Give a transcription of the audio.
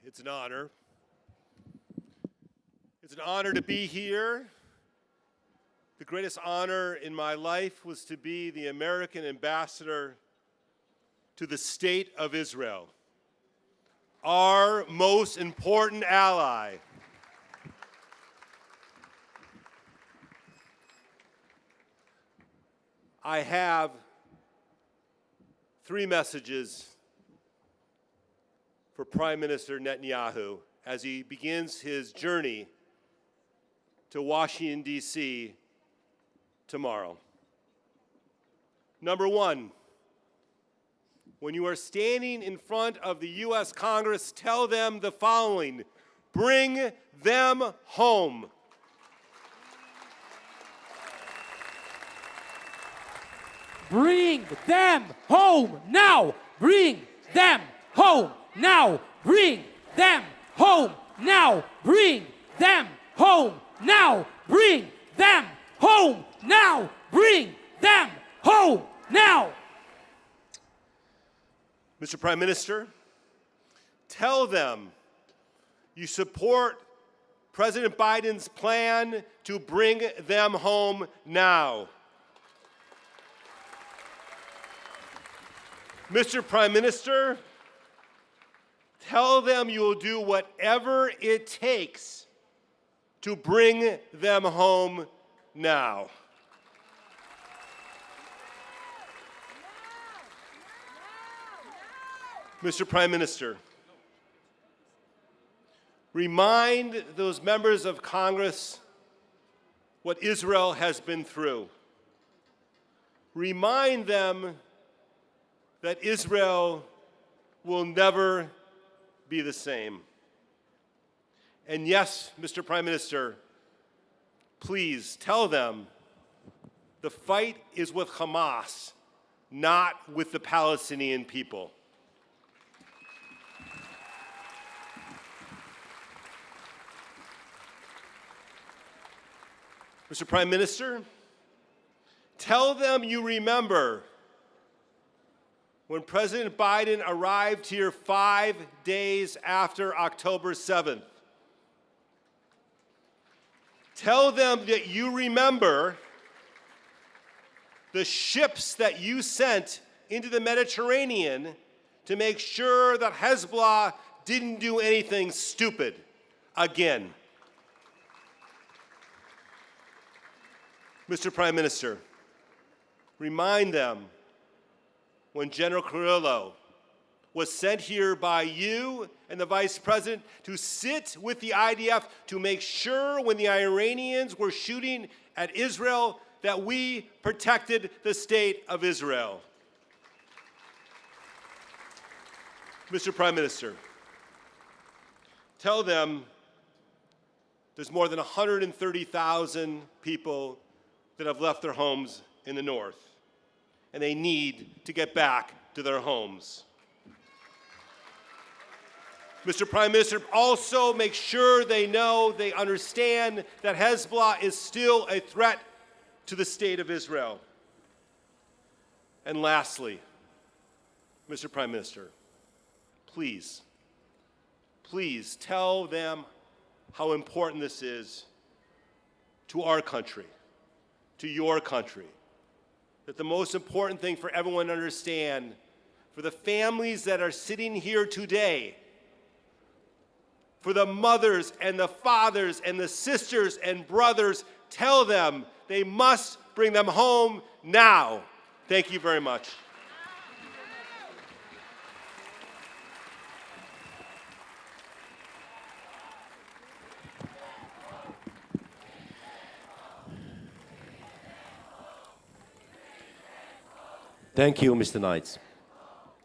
It's an honor. It's an honor to be here. The greatest honor in my life was to be the American ambassador to the State of Israel, our most important ally. I have three messages for Prime Minister Netanyahu as he begins his journey to Washington, D.C. tomorrow. Number one, when you are standing in front of the U.S. Congress, tell them the following: bring them home. Bring them home now! Bring them home now! Bring them home now! Bring them home now! Bring them home now! Bring them home now! Mr. Prime Minister, tell them you support President Biden's plan to bring them home now. Mr. Prime Minister, tell them you will do whatever it takes to bring them home now. Mr. Prime Minister, remind those members of Congress what Israel has been through. Remind them that Israel will never be the same. And yes, Mr. Prime Minister, please tell them the fight is with Hamas, not with the Palestinian people. Mr. Prime Minister, tell them you remember when President Biden arrived here 5 days after October 7th. Tell them that you remember the ships that you sent into the Mediterranean to make sure that Hezbollah didn't do anything stupid again. Mr. Prime Minister, remind them when General Carrillo was sent here by you and the Vice President to sit with the IDF to make sure when the Iranians were shooting at Israel that we protected the State of Israel. Mr. Prime Minister, tell them there's more than 130,000 people that have left their homes in the north, and they need to get back to their homes. Mr. Prime Minister, also make sure they know, they understand that Hezbollah is still a threat to the State of Israel. And lastly, Mr. Prime Minister, please tell them how important this is to our country, to your country. That the most important thing for everyone to understand, for the families that are sitting here today, for the mothers and the fathers and the sisters and brothers, tell them they must bring them home now. Thank you very much. Thank you, Mr. ניידס.